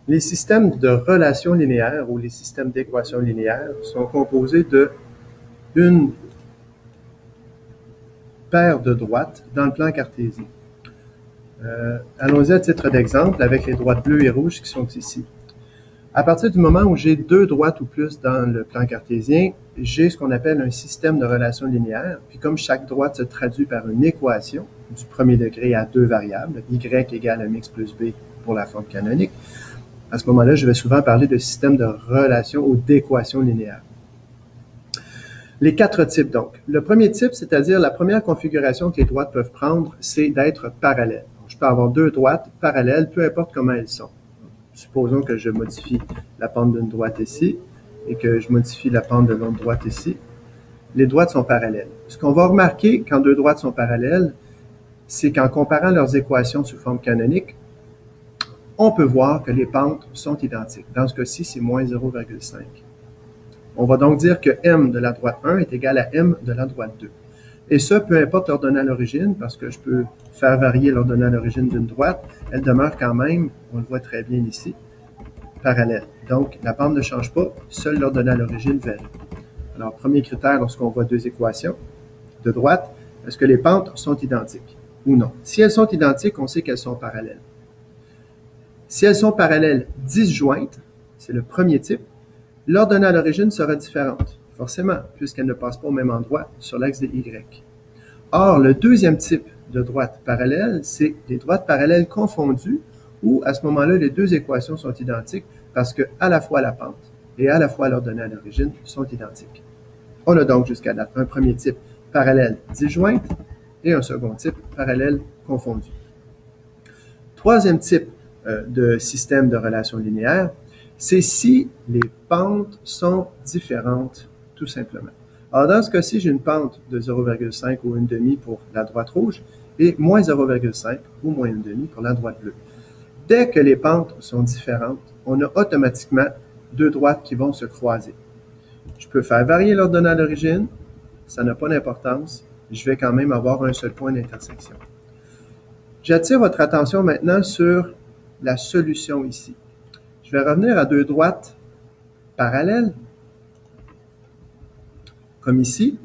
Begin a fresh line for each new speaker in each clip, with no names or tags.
Les systèmes de relations linéaires ou les systèmes d'équations linéaires sont composés d'une paire de droites dans le plan cartésien. Allons-y à titre d'exemple avec les droites bleues et rouges qui sont ici. À partir du moment où j'ai deux droites ou plus dans le plan cartésien, j'ai ce qu'on appelle un système de relations linéaires. Puis comme chaque droite se traduit par une équation du premier degré à deux variables, y égale mx plus b pour la forme canonique, à ce moment-là, je vais souvent parler de système de relations ou d'équations linéaires. Les quatre types, donc. Le premier type, c'est-à-dire la première configuration que les droites peuvent prendre, c'est d'être parallèles. Donc, je peux avoir deux droites parallèles, peu importe comment elles sont. Supposons que je modifie la pente d'une droite ici et que je modifie la pente de l'autre droite ici. Les droites sont parallèles. Ce qu'on va remarquer quand deux droites sont parallèles, c'est qu'en comparant leurs équations sous forme canonique, on peut voir que les pentes sont identiques. Dans ce cas-ci, c'est moins 0,5. On va donc dire que m de la droite 1 est égal à m de la droite 2. Et ça, peu importe l'ordonnée à l'origine, parce que je peux faire varier l'ordonnée à l'origine d'une droite, elle demeure quand même, on le voit très bien ici, parallèle. Donc, la pente ne change pas, seule l'ordonnée à l'origine varie. Alors, premier critère, lorsqu'on voit deux équations de droite, est-ce que les pentes sont identiques ou non? Si elles sont identiques, on sait qu'elles sont parallèles. Si elles sont parallèles disjointes, c'est le premier type, l'ordonnée à l'origine sera différente, forcément, puisqu'elle ne passe pas au même endroit sur l'axe des Y. Or, le deuxième type de droite parallèle, c'est les droites parallèles confondues, où à ce moment-là, les deux équations sont identiques parce que à la fois la pente et à la fois l'ordonnée à l'origine sont identiques. On a donc jusqu'à là un premier type parallèle disjointe et un second type parallèle confondu. Troisième type de système de relations linéaires, c'est si les pentes sont différentes, tout simplement. Alors, dans ce cas-ci, j'ai une pente de 0,5 ou 1,5 pour la droite rouge et moins 0,5 ou moins 1,5 pour la droite bleue. Dès que les pentes sont différentes, on a automatiquement deux droites qui vont se croiser. Je peux faire varier l'ordonnée à l'origine, ça n'a pas d'importance, je vais quand même avoir un seul point d'intersection. J'attire votre attention maintenant sur la solution ici. Je vais revenir à deux droites parallèles, comme ici.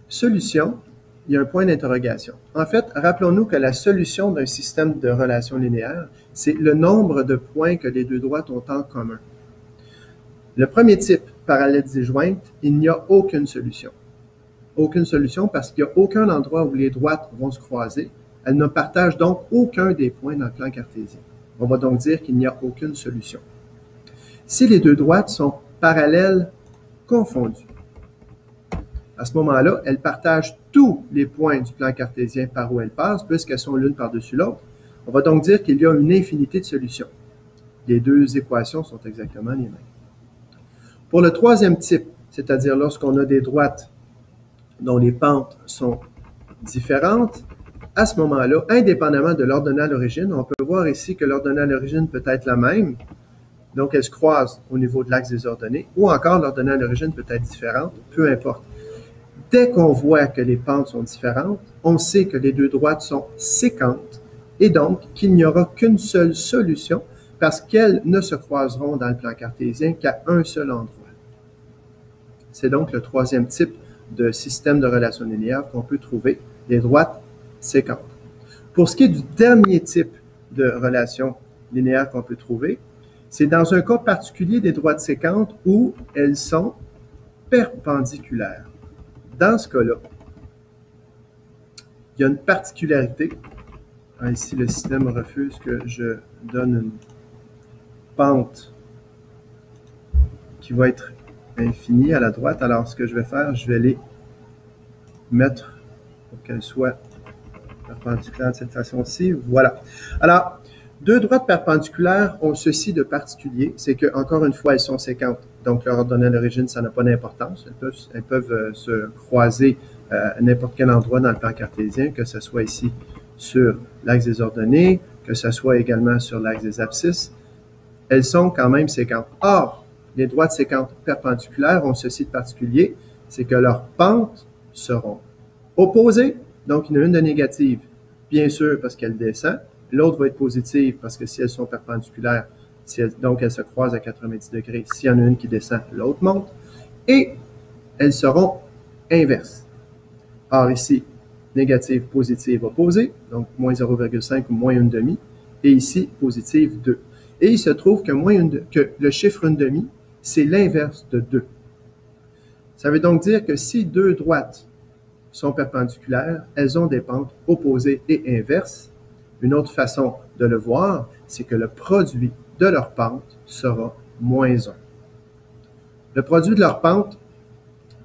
Solution, il y a un point d'interrogation. En fait, rappelons-nous que la solution d'un système de relations linéaires, c'est le nombre de points que les deux droites ont en commun. Le premier type, parallèle disjointe, il n'y a aucune solution. Aucune solution parce qu'il n'y a aucun endroit où les droites vont se croiser. Elles ne partagent donc aucun des points dans le plan cartésien. On va donc dire qu'il n'y a aucune solution. Si les deux droites sont parallèles confondues, à ce moment-là, elles partagent tous les points du plan cartésien par où elles passent, puisqu'elles sont l'une par-dessus l'autre. On va donc dire qu'il y a une infinité de solutions. Les deux équations sont exactement les mêmes. Pour le troisième type, c'est-à-dire lorsqu'on a des droites dont les pentes sont différentes, à ce moment-là, indépendamment de l'ordonnée à l'origine, on peut voir ici que l'ordonnée à l'origine peut être la même, donc elles se croisent au niveau de l'axe des ordonnées, ou encore l'ordonnée à l'origine peut être différente, peu importe. Dès qu'on voit que les pentes sont différentes, on sait que les deux droites sont séquentes et donc qu'il n'y aura qu'une seule solution parce qu'elles ne se croiseront dans le plan cartésien qu'à un seul endroit. C'est donc le troisième type de système de relations linéaires qu'on peut trouver, les droites séquentes. Pour ce qui est du dernier type de relation linéaire qu'on peut trouver, c'est dans un cas particulier des droites séquentes où elles sont perpendiculaires. Dans ce cas-là, il y a une particularité. Ici, le système refuse que je donne une pente qui va être infinie à la droite. Alors, ce que je vais faire, je vais les mettre pour qu'elles soient perpendiculaires de cette façon-ci. Voilà. Alors, deux droites perpendiculaires ont ceci de particulier, c'est que, encore une fois, elles sont séquentes. Donc, leur ordonnée à l'origine, ça n'a pas d'importance. Elles peuvent se croiser à n'importe quel endroit dans le plan cartésien, que ce soit ici sur l'axe des ordonnées, que ce soit également sur l'axe des abscisses. Elles sont quand même séquentes. Or, les droites séquentes perpendiculaires ont ceci de particulier, c'est que leurs pentes seront opposées, donc il y en a une de négative, bien sûr parce qu'elle descend, l'autre va être positive parce que si elles sont perpendiculaires, Donc, elles se croisent à 90 degrés. S'il y en a une qui descend, l'autre monte. Et elles seront inverses. Or, ici, négative, positive, opposée, donc moins 0,5 ou moins 1,5. Et ici, positive 2. Et il se trouve que le chiffre 1,5, c'est l'inverse de 2. Ça veut donc dire que si deux droites sont perpendiculaires, elles ont des pentes opposées et inverses. Une autre façon de le voir, c'est que le produit de leur pente sera moins 1. Le produit de leur pente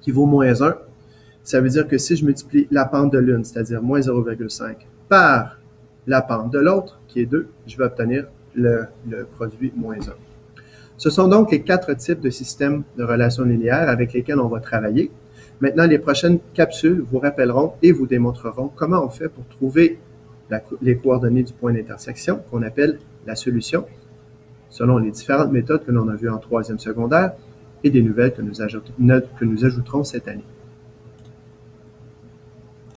qui vaut moins 1, ça veut dire que si je multiplie la pente de l'une, c'est-à-dire moins 0,5, par la pente de l'autre, qui est 2, je vais obtenir le produit moins 1. Ce sont donc les 4 types de systèmes de relations linéaires avec lesquels on va travailler. Maintenant, les prochaines capsules vous rappelleront et vous démontreront comment on fait pour trouver les coordonnées du point d'intersection, qu'on appelle la solution, selon les différentes méthodes que l'on a vues en 3e secondaire et des nouvelles que nous ajouterons cette année.